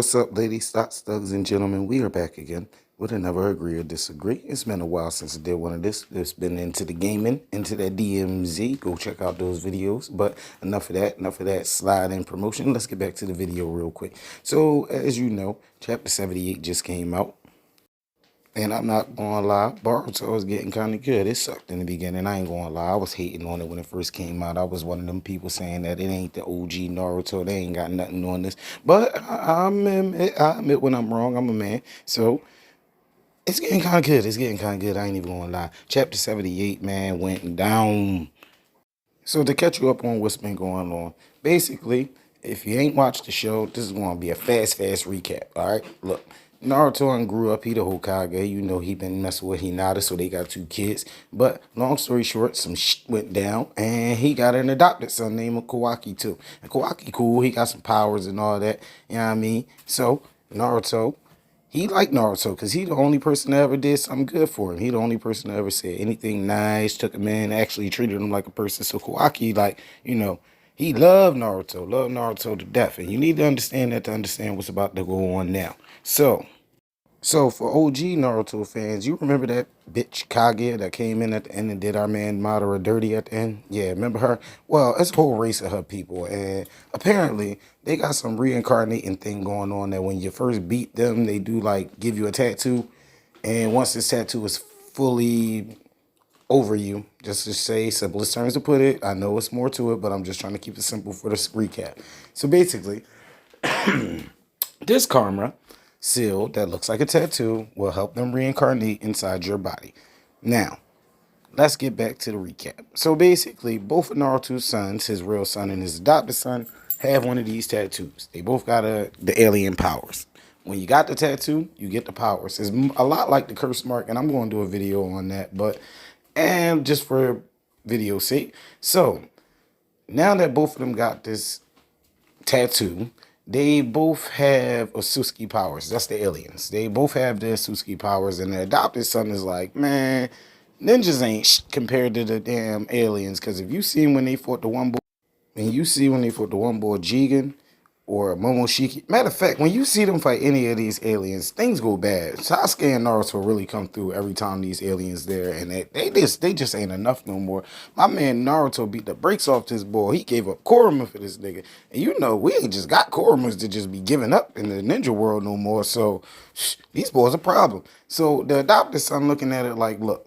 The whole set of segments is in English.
What's up, ladies, stocks, thugs, and gentlemen? We are back again with another Agree or Disagree. It's been a while since I did one of this. It's been into the gaming, into that DMZ. Go check out those videos. But enough of that, slide and promotion. Let's get back to the video real quick. So, as you know, Chapter 78 just came out. And I'm not gonna lie, Boruto was getting kind of good. It sucked in the beginning. I ain't gonna lie. I was hating on it when it first came out. I was one of them people saying that it ain't the OG Naruto. They ain't got nothing on this. But I admit when I'm wrong. I'm a man. So it's getting kind of good. It's getting kind of good. I ain't even gonna lie. Chapter 78, man, went down. So to catch you up on what's been going on, basically, if you ain't watched the show, this is going to be a fast recap. All right, look, Naruto and grew up. He the Hokage. You know he been messing with Hinata, so they got two kids. But long story short, some shit went down, and he got an adopted son named Kawaki too. And Kawaki cool. He got some powers and all that. You know what I mean? So Naruto. He liked Naruto because he the only person that ever did something good for him. He the only person that ever said anything nice, took him in, actually treated him like a person. So Kawaki, he loved Naruto to death. And you need to understand that to understand what's about to go on now. So for OG Naruto fans, you remember that bitch Kage that came in at the end and did our man Madara dirty at the end? Yeah, remember her? Well, it's a whole race of her people, and apparently they got some reincarnating thing going on that when you first beat them, they do like give you a tattoo, and once this tattoo is fully over you, just to say simplest terms to put it, I know it's more to it, but I'm just trying to keep it simple for this recap. So basically, this karma seal that looks like a tattoo will help them reincarnate inside your body. Now, let's get back to the recap. So basically, both of Naruto's sons, his real son and his adopted son, have one of these tattoos. They both got the alien powers. When you got the tattoo, you get the powers. It's a lot like the curse mark, and I'm going to do a video on that, and just for video's sake. So, now that both of them got this tattoo, they both have Osuski powers. That's the aliens. They both have their Osuski powers, and the adopted son is like, man, ninjas ain't compared to the damn aliens. Because if you see when they fought the one boy, and you see when they fought the one boy Jigen or Momoshiki. Matter of fact, when you see them fight any of these aliens, things go bad. Sasuke and Naruto really come through every time these aliens there, and they just ain't enough no more. My man Naruto beat the brakes off this boy. He gave up Kurama for this nigga, and you know we ain't just got Kuramas to just be giving up in the ninja world no more. So these boys a problem. So the adopted son looking at it like, look,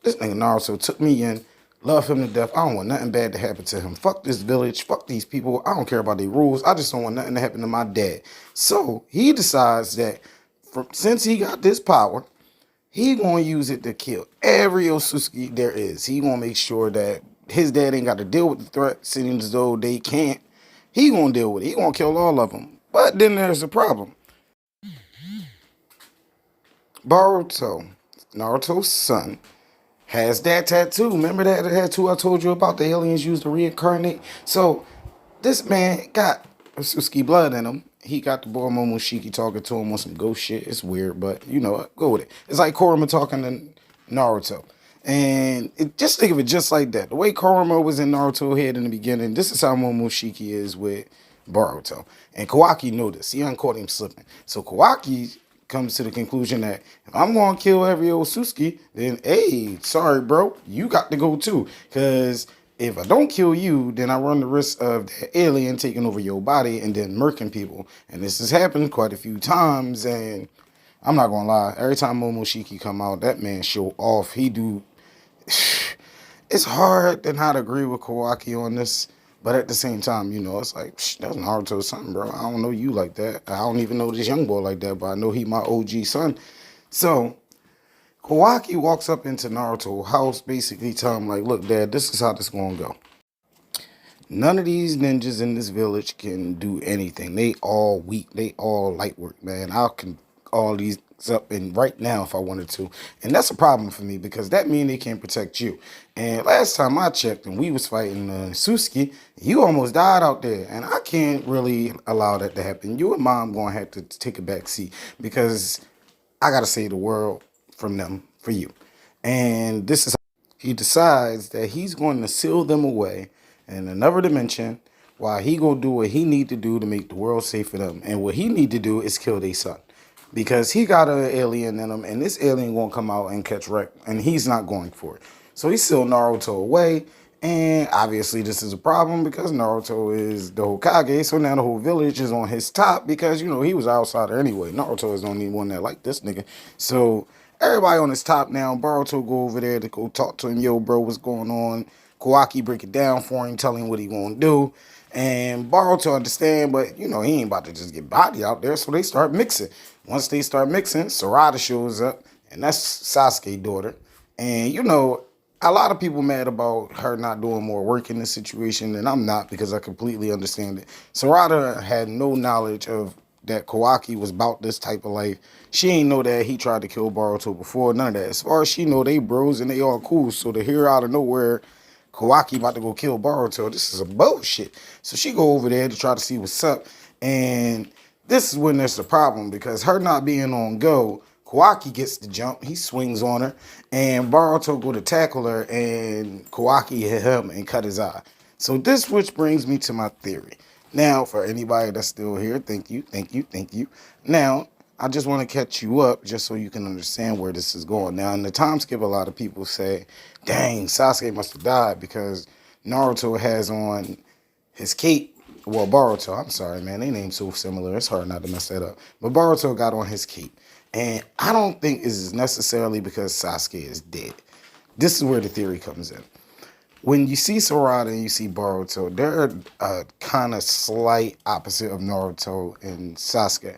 this nigga Naruto took me in. Love him to death. I don't want nothing bad to happen to him. Fuck this village. Fuck these people. I don't care about their rules. I just don't want nothing to happen to my dad. So he decides that since he got this power, he gonna use it to kill every Osuski there is. He gonna make sure that his dad ain't got to deal with the threat, seeing as though they can't. He gonna deal with it. He gonna kill all of them. But then there's a problem. Boruto, Naruto's son, has that tattoo. Remember that tattoo I told you about? The aliens used to reincarnate. So this man got Suski blood in him. He got the boy Momoshiki talking to him on some ghost shit. It's weird, but you know what? Go with it. It's like Kurama talking to Naruto. And just think of it just like that. The way Kurama was in Naruto's head in the beginning, this is how Momoshiki is with Boruto. And Kawaki knew this. He uncaught him slipping. So Kawaki comes to the conclusion that if I'm going to kill every Osuski, then, hey, sorry, bro, you got to go too. Because if I don't kill you, then I run the risk of the alien taking over your body and then murking people. And this has happened quite a few times. And I'm not going to lie, every time Momoshiki come out, that man show off. He do. It's hard to not agree with Kawaki on this. But at the same time, you know, it's like, that's Naruto's son, bro. I don't know you like that. I don't even know this young boy like that, but I know he my OG son. So, Kawaki walks up into Naruto's house, basically telling him, like, look, Dad, this is how this going to go. None of these ninjas in this village can do anything. They all weak. They all light work, man. I can all these up in right now if I wanted to. And that's a problem for me because that means they can't protect you. And last time I checked and we was fighting Suski, you almost died out there. And I can't really allow that to happen. You and Mom going to have to take a back seat because I got to save the world from them for you. And this is how he decides that he's going to seal them away in another dimension while he go do what he need to do to make the world safe for them. And what he need to do is kill their son. Because he got an alien in him, and this alien gonna come out and catch wreck, and he's not going for it. So he sealed Naruto away, and obviously this is a problem because Naruto is the Hokage, so now the whole village is on his top because, you know, he was outsider anyway. Naruto is the only one that liked this nigga. So everybody on his top now. Boruto go over there to go talk to him. Yo, bro, what's going on? Kawaki break it down for him, tell him what he gonna do. And Boruto understand, but, you know, he ain't about to just get bodied out there, so they start mixing. Once they start mixing, Sarada shows up, and that's Sasuke's daughter. And, you know, a lot of people mad about her not doing more work in this situation, and I'm not because I completely understand it. Sarada had no knowledge of that Kawaki was about this type of life. She ain't know that he tried to kill Boruto before, none of that. As far as she know, they bros and they all cool. So to hear out of nowhere Kawaki about to go kill Boruto, this is a bullshit. So she go over there to try to see what's up, and this is when there's the problem because her not being on go, Kawaki gets the jump, he swings on her, and Boruto go to tackle her, and Kawaki hit him and cut his eye. So this which brings me to my theory. Now, for anybody that's still here, thank you, thank you, thank you. Now, I just want to catch you up just so you can understand where this is going. Now, in the time skip, a lot of people say, dang, Sasuke must have died because Naruto has on his cape. Well, Boruto, I'm sorry, man. They named so similar. It's hard not to mess that up. But Boruto got on his cape. And I don't think it's necessarily because Sasuke is dead. This is where the theory comes in. When you see Sarada and you see Boruto, they're a kind of slight opposite of Naruto and Sasuke.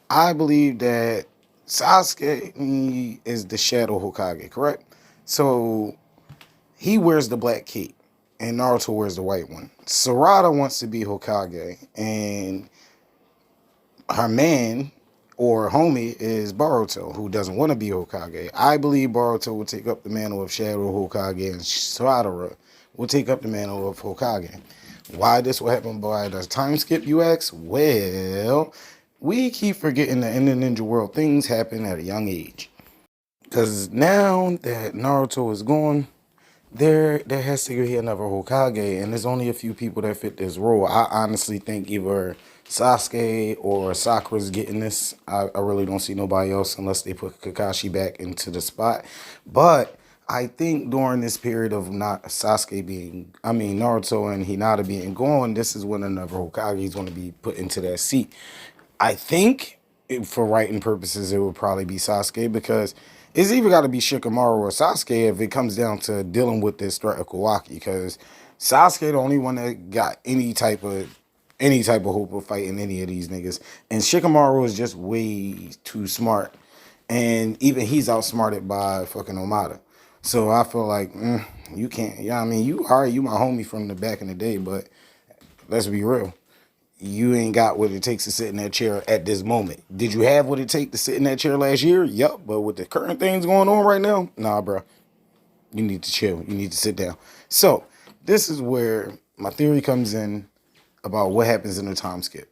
I believe that Sasuke is the Shadow Hokage, correct? So he wears the black cape, and Naruto wears the white one. Sarada wants to be Hokage, and her man or homie is Boruto, who doesn't want to be Hokage. I believe Boruto will take up the mantle of Shadow Hokage, and Sarada will take up the mantle of Hokage. Why this will happen by the time skip, you ask? Well, we keep forgetting that in the ninja world, things happen at a young age. Because now that Naruto is gone, there has to be another Hokage, and there's only a few people that fit this role. I honestly think either Sasuke or Sakura's getting this. I really don't see nobody else unless they put Kakashi back into the spot. But I think during this period of not Naruto and Hinata being gone, this is when another Hokage is going to be put into that seat. I think, for writing purposes, it would probably be Sasuke because it's either got to be Shikamaru or Sasuke if it comes down to dealing with this threat of Kawaki. Because Sasuke the only one that got any type of hope of fighting any of these niggas, and Shikamaru is just way too smart, and even he's outsmarted by fucking Omada. So I feel like you can't. Yeah, I mean, you my homie from the back in the day, but let's be real. You ain't got what it takes to sit in that chair at this moment. Did you have what it takes to sit in that chair last year? Yup. But with the current things going on right now, nah, bro. You need to chill. You need to sit down. So this is where my theory comes in about what happens in the time skip.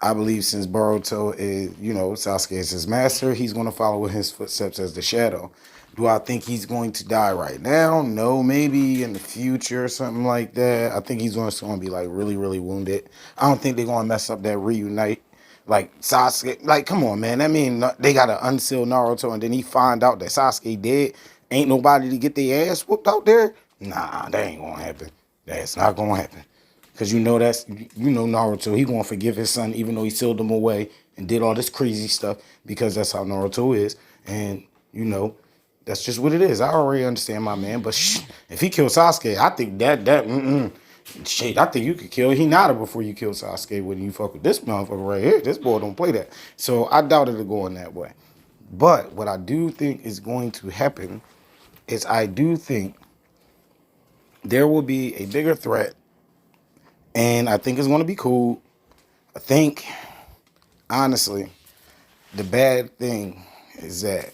I believe since Boruto is, Sasuke is his master, he's going to follow in his footsteps as the shadow. Do I think he's going to die right now? No, maybe in the future or something like that. I think he's going to be like really, really wounded. I don't think they're going to mess up that reunite. Like Sasuke, like come on, man. That mean they got to unseal Naruto and then he find out that Sasuke dead. Ain't nobody to get their ass whooped out there. Nah, that ain't going to happen. That's not going to happen. Because Naruto, he gonna forgive his son even though he sealed him away and did all this crazy stuff because that's how Naruto is. And, that's just what it is. I already understand my man. But if he kills Sasuke, I think shit, I think you could kill Hinata before you kill Sasuke when you fuck with this motherfucker right here. This boy don't play that. So I doubt it'll go in that way. But what I do think is going to happen is I do think there will be a bigger threat. And I think it's going to be cool. I think, honestly, the bad thing is that.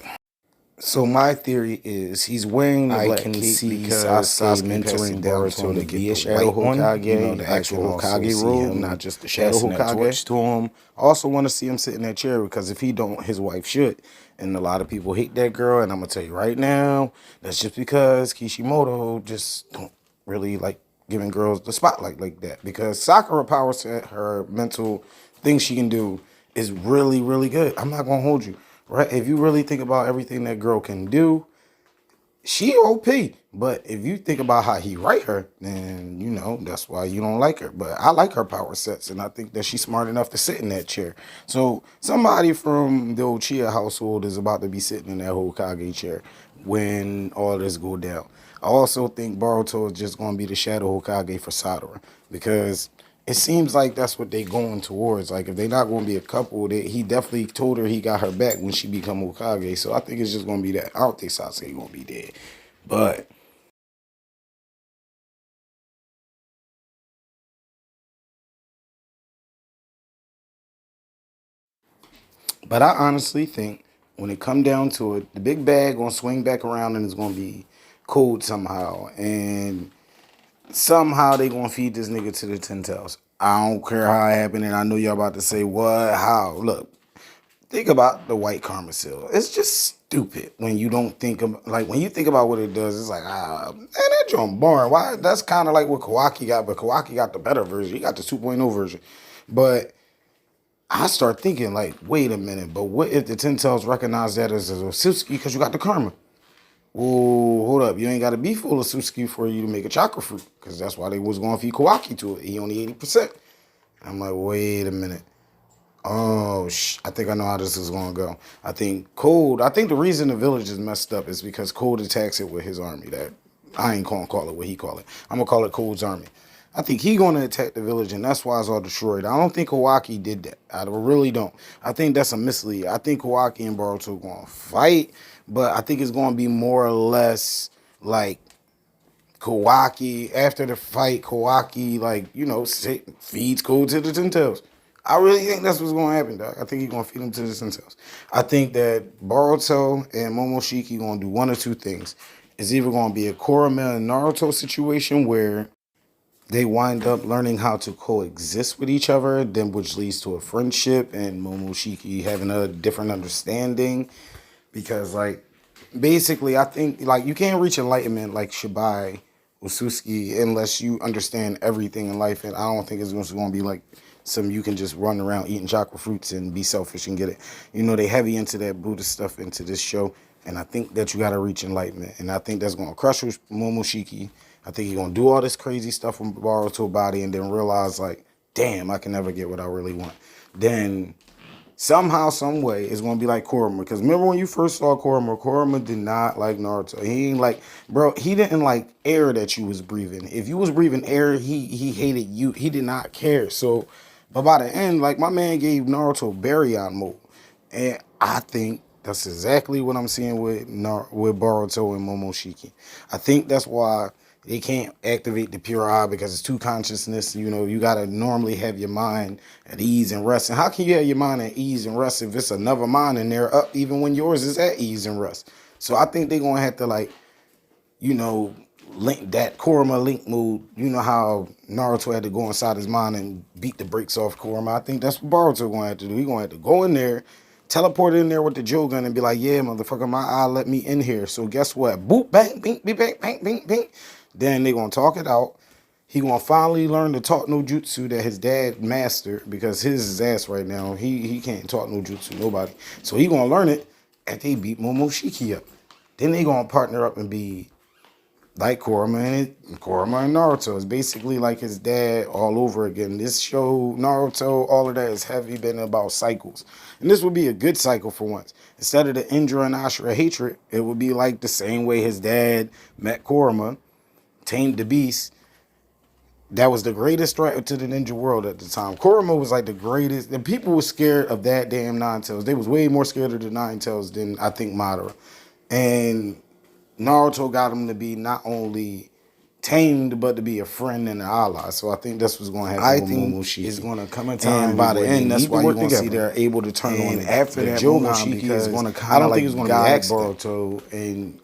So my theory is he's wearing the black cape because Sasuke mentoring Boruto to be a Shadow Hokage, the actual Hokage role, not just the Shadow Hokage. To him. Also want to see him sit in that chair because if he don't, his wife should. And a lot of people hate that girl. And I'm going to tell you right now, that's just because Kishimoto just don't really like giving girls the spotlight like that, because Sakura power set, her mental things she can do is really, really good. I'm not gonna hold you, right? If you really think about everything that girl can do, she OP. But if you think about how he write her, then you know that's why you don't like her. But I like her power sets, and I think that she's smart enough to sit in that chair. So somebody from the Uchiha household is about to be sitting in that Hokage chair when all this go down. I also think Boruto is just going to be the Shadow Hokage for Sadara, because it seems like that's what they going towards. Like, if they not going to be a couple, he definitely told her he got her back when she become Hokage. So I think it's just going to be that. I don't think Sasuke going to be dead, but I honestly think when it come down to it, the big bag gonna swing back around and it's gonna be cold somehow, and somehow they gonna feed this nigga to the Ten Tails. I don't care how it happened, and I know y'all about to say what, how. Look, think about the white karma seal. It's just stupid when you don't think of, like, when you think about what it does. It's like, man, that joint boring. Why? That's kind of like what Kawaki got, but Kawaki got the better version. He got the 2.0 version, but I start thinking like, wait a minute, but what if the Ten Tails recognize that as a Suzuki because you got the karma? Whoa, hold up. You ain't got to be full of Suzuki for you to make a chakra fruit, because that's why they was going to feed Kawaki to it. He only 80%. I'm like, wait a minute. Oh, I think I know how this is going to go. I think the reason the village is messed up is because Cold attacks it with his army. That I ain't going to call it what he call it. I'm going to call it Cold's army. I think he going to attack the village, and that's why it's all destroyed. I don't think Kawaki did that. I really don't. I think that's a mislead. I think Kawaki and Boruto going to fight, but I think it's going to be more or less like Kawaki, after the fight, Kawaki, like, feeds Cold to the Ten Tails. I really think that's what's going to happen, dog. I think he's going to feed him to the Ten Tails. I think that Boruto and Momoshiki going to do one or two things. It's either going to be a Kurama and Naruto situation where they wind up learning how to coexist with each other, then which leads to a friendship and Momoshiki having a different understanding. Because, like, basically, I think, like, you can't reach enlightenment like Shibai or Susuke unless you understand everything in life. And I don't think it's going to be like some you can just run around eating chocolate fruits and be selfish and get it. They heavy into that Buddhist stuff into this show. And I think that you got to reach enlightenment. And I think that's going to crush Momoshiki. I think he's going to do all this crazy stuff from Boruto body and then realize, like, damn, I can never get what I really want. Then somehow, some way, it's gonna be like Kurama. Because remember when you first saw Kurama, Kurama did not like Naruto. He ain't like, bro, he didn't like air that you was breathing. If you was breathing air, he hated you. He did not care. So, but by the end, like, my man gave Naruto Baryon mode. And I think that's exactly what I'm seeing with Boruto and Momoshiki. I think that's why they can't activate the pure eye, because it's two consciousness. You gotta normally have your mind at ease and rest. And how can you have your mind at ease and rest if it's another mind in there up even when yours is at ease and rest? So I think they're gonna have to, like, link that Kurama link mode. You know how Naruto had to go inside his mind and beat the brakes off Kurama? I think that's what Boruto gonna have to do. He gonna have to go in there, teleport in there with the Jogan and be like, yeah, motherfucker, my eye let me in here. So guess what? Boop, bang, bing, bing, bang, bang, bing, bing. Then they gonna talk it out. He gonna finally learn to talk no jutsu that his dad mastered, because his ass right now, he can't talk no jutsu, nobody. So he gonna learn it after he beat Momoshiki up. Then they gonna partner up and be like Kurama and Naruto. It's basically like his dad all over again. This show, Naruto, all of that is heavy been about cycles. And this would be a good cycle for once. Instead of the Indra and Ashura hatred, it would be like the same way his dad met Kurama, tamed the beast. That was the greatest threat to the ninja world at the time. Kurama was like the greatest. The people were scared of that damn Nine Tails. They was way more scared of the Nine Tails than, I think, Madara. And Naruto got him to be not only tamed, but to be a friend and an ally. So I think that's what's going to happen with Momoshiki. It's going to come a time, and by the end, that's why you're going to see they're able to turn on. After that, Momoshiki is going to kind of like guide Boruto, and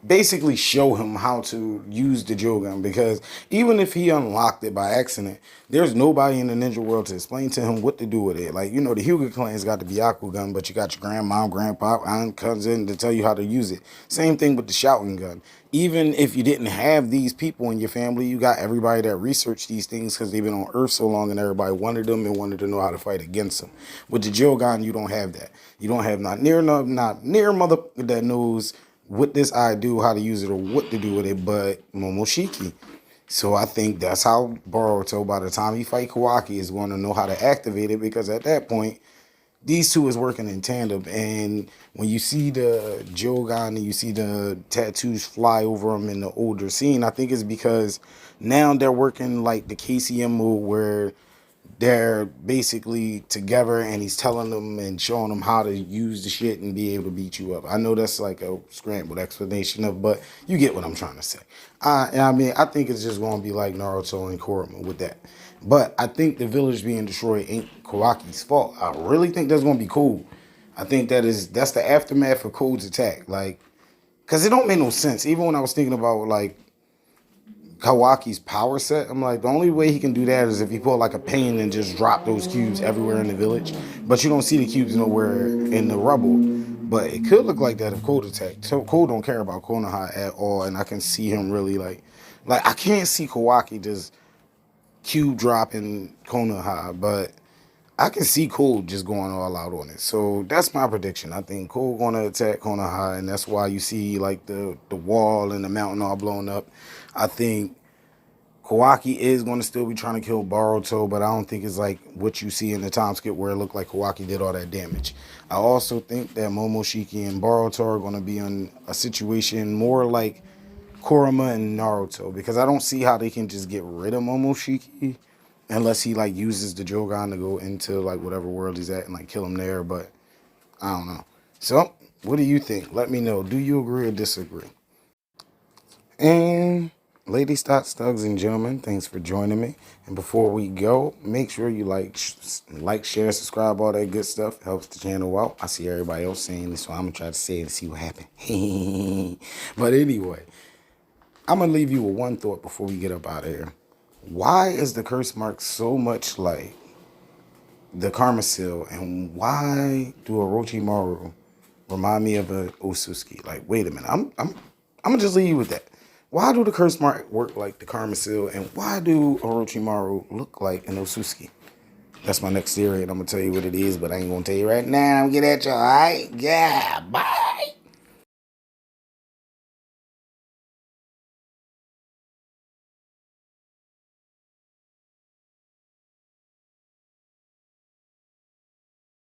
basically show him how to use the Jogan, because even if he unlocked it by accident, there's nobody in the ninja world to explain to him what to do with it. Like, you know, the Hyuga clan's got the Byakugan, but you got your grandma, grandpa, aunt, cousin to tell you how to use it. Same thing with the shouting gun. Even if you didn't have these people in your family, you got everybody that researched these things because they've been on Earth so long and everybody wanted them and wanted to know how to fight against them. With the Jogan, you don't have that. You don't have not near mother that knows what this I do, how to use it, or what to do with it, but Momoshiki. So I think that's how Boruto, by the time he fight Kawaki, is going to know how to activate it, because at that point, these two is working in tandem. And when you see the Jogan and you see the tattoos fly over them in the older scene, I think it's because now they're working like the KCM move, where they're basically together and he's telling them and showing them how to use the shit and be able to beat you up. I know that's like a scrambled explanation of, but you get what I'm trying to say. I mean, I think it's just going to be like Naruto and Kurama with that. But I think the village being destroyed ain't Kawaki's fault. I really think that's going to be cool. I think that's the aftermath of Code's attack. Like, because it don't make no sense. Even when I was thinking about like Kawaki's power set, I'm like, the only way he can do that is if he pull like a pain and just drop those cubes everywhere in the village. But you don't see the cubes nowhere in the rubble. But it could look like that if Code attacked. So Code don't care about Konoha at all, and I can see him really like I can't see Kawaki just cube dropping Konoha, but I can see Code just going all out on it. So that's my prediction. I think Code gonna attack Konoha, and that's why you see like the wall and the mountain all blown up. I think Kawaki is going to still be trying to kill Boruto, but I don't think it's like what you see in the time skip where it looked like Kawaki did all that damage. I also think that Momoshiki and Boruto are going to be in a situation more like Kurama and Naruto, because I don't see how they can just get rid of Momoshiki unless he like uses the Jogan to go into like whatever world he's at and like kill him there, but I don't know. So, what do you think? Let me know. Do you agree or disagree? And ladies, thoughts, thugs, and gentlemen, thanks for joining me. And before we go, make sure you like, share, subscribe, all that good stuff. Helps the channel out. I see everybody else saying this, so I'm gonna try to say it and see what happens. But anyway, I'm gonna leave you with one thought before we get up out of here. Why is the curse mark so much like the Karma Seal, and why do Orochimaru remind me of a Osusuki? Like, wait a minute, I'm gonna just leave you with that. Why do the curse mark work like the Karma Seal, and why do Orochimaru look like an Osusuki? That's my next theory, and I'm gonna tell you what it is, but I ain't gonna tell you right now. Get at you, all right? Yeah, bye.